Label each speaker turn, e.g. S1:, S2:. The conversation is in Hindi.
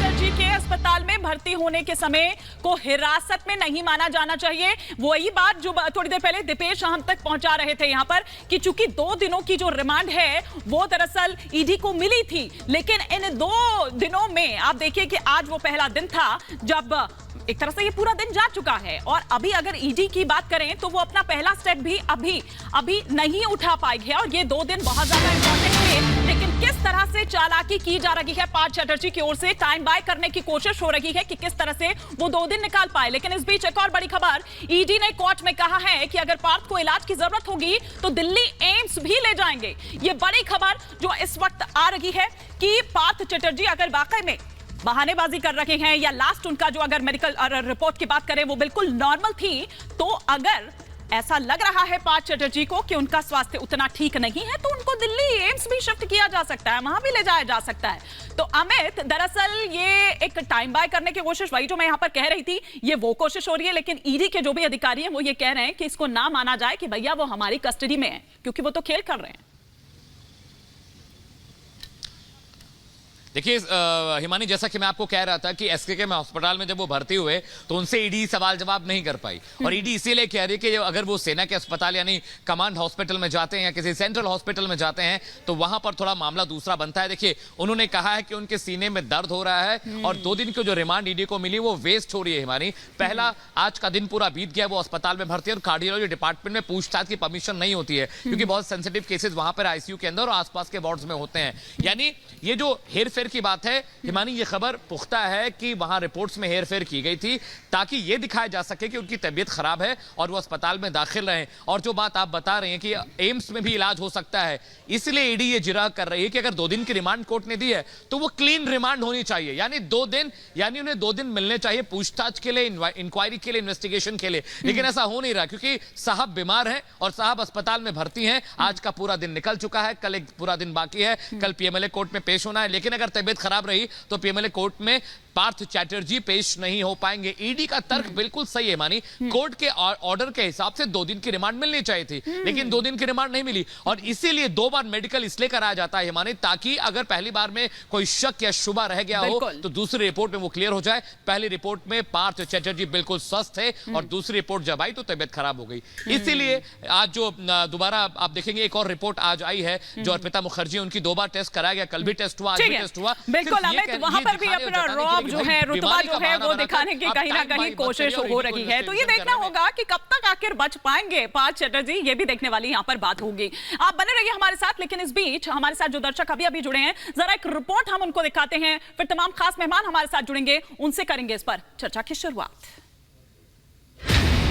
S1: चटर्जी के अस्पताल में भर्ती होने के समय को हिरासत में नहीं माना जाना चाहिए। वही बात जो थोड़ी देर पहले दीपेश हम तक पहुंचा रहे थे यहां पर कि चूंकि 2 दिनों की जो रिमांड है वो दरअसल ईडी को मिली थी, लेकिन इन 2 दिनों में आप देखिए कि आज वो पहला दिन था जब एक तरह से ये पूरा दिन जा चुका है और अभी अगर ईडी की बात करें तो वो अपना पहला स्टेप भी अभी नहीं उठा पाएगी और ये 2 दिन बहुत ज्यादा इंपॉर्टेंट थे। लेकिन किस तरह से चालाकी की जा रही है पार्थ चटर्जी की ओर से, टाइम बाय करने की कोशिश हो रही है कि किस तरह से वो 2 दिन निकाल पाए। लेकिन इस बीच एक और बड़ी खबर, ईडी ने कोर्ट में कहा है कि अगर पार्थ को इलाज की जरूरत होगी तो दिल्ली एम्स भी ले जाएंगे। ये बड़ी खबर जो इस वक्त आ रही है कि पार्थ चटर्जी अगर वाकई में बहानेबाजी कर रहे हैं या लास्ट उनका जो अगर मेडिकल रिपोर्ट की बात करें वो बिल्कुल नॉर्मल थी, तो अगर ऐसा लग रहा है पार्थ चटर्जी को कि उनका स्वास्थ्य उतना ठीक नहीं है तो उनको दिल्ली एम्स भी शिफ्ट किया जा सकता है, वहां भी ले जाया जा सकता है। तो अमित, दरअसल ये एक टाइम बाय करने की कोशिश, वही जो मैं यहां पर कह रही थी, ये वो कोशिश हो रही है, लेकिन ईडी के जो भी अधिकारी हैं वो ये कह रहे हैं कि इसको ना माना जाए कि भैया वो हमारी कस्टडी में है, क्योंकि वो तो खेल कर रहे हैं।
S2: देखिए हिमानी, जैसा कि मैं आपको कह रहा था कि एसकेके में अस्पताल में जब वो भर्ती हुए तो उनसे ईडी सवाल जवाब नहीं कर पाई और ईडी इसीलिए कह रही है कि अगर वो सेना के अस्पताल यानी कमांड हॉस्पिटल में जाते हैं या किसी सेंट्रल हॉस्पिटल में जाते हैं तो वहां पर थोड़ा मामला दूसरा बनता है। देखिए, उन्होंने कहा है कि उनके सीने में दर्द हो रहा है और 2 दिन की जो रिमांड ईडी को मिली वो वेस्ट हो रही है। हिमानी, पहला आज का दिन पूरा बीत गया, वो अस्पताल में भर्ती है और कार्डियोलॉजी डिपार्टमेंट में पूछताछ की परमिशन नहीं होती है क्योंकि बहुत सेंसिटिव केसेस वहां पर आईसीयू के अंदर और आसपास के वार्ड्स में होते हैं। यानी ये जो हेरफेर की बात है हिमानी, ये खबर पुख्ता है कि वहां रिपोर्ट्स में हेरफेर की गई थी ताकि यह दिखाया जा सके कि उनकी तबीयत खराब है और वो अस्पताल में दाखिल रहे। और जो बात आप बता रहे हैं कि एम्स में भी इलाज हो सकता है, इसलिए ईडी ये जिरा कर रही है कि अगर 2 दिन की रिमांड कोर्ट ने दी है तो वो क्लीन रिमांड होनी चाहिए, यानी 2 दिन, यानी उन्हें 2 दिन मिलने चाहिए पूछताछ के लिए, इंक्वायरी के लिए, इन्वेस्टिगेशन के लिए। लेकिन ऐसा हो नहीं रहा क्योंकि साहब बीमार हैं और साहब अस्पताल में भर्ती हैं। आज का पूरा दिन निकल चुका है, कल एक पूरा दिन बाकी है, कल पीएमएलए कोर्ट में पेश होना है। लेकिन अगर तबीयत खराब रही तो पीएमएलए कोर्ट में पार्थ चैटर्जी पेश नहीं हो पाएंगे। ईडी का तर्क बिल्कुल सही है मानी, कोर्ट के ऑर्डर के हिसाब से 2 दिन की रिमांड मिलनी चाहिए थी, लेकिन 2 दिन की रिमांड नहीं मिली और इसीलिए 2 बार मेडिकल इसलिए कराया जाता है मानी ताकि अगर पहली बार में कोई शक या शुबा रह गया हो तो दूसरी रिपोर्ट में वो क्लियर हो जाए। पहली रिपोर्ट में पार्थ चैटर्जी बिल्कुल स्वस्थ थे और दूसरी रिपोर्ट जब आई तो तबियत खराब हो गई। इसीलिए आज जो दोबारा आप देखेंगे एक और रिपोर्ट आज आई है जो अर्पिता मुखर्जी, उनकी 2 बार टेस्ट कराया गया, कल भी टेस्ट हुआ, आज भी टेस्ट हुआ।
S1: बिल्कुल अमित, वहां पर भी अपना रॉब जो है, रुतबा जो है वो दिखाने की कहीं ना कहीं कोशिश हो रही है। तो ये देखना होगा कि कब तक आखिर बच पाएंगे पार्थ चटर्जी, ये भी देखने वाली यहाँ पर बात होगी। आप बने रहिए हमारे साथ, लेकिन इस बीच हमारे साथ जो दर्शक अभी जुड़े हैं, जरा एक रिपोर्ट हम उनको दिखाते हैं, फिर तमाम खास मेहमान हमारे साथ जुड़ेंगे, उनसे करेंगे इस पर चर्चा की शुरुआत।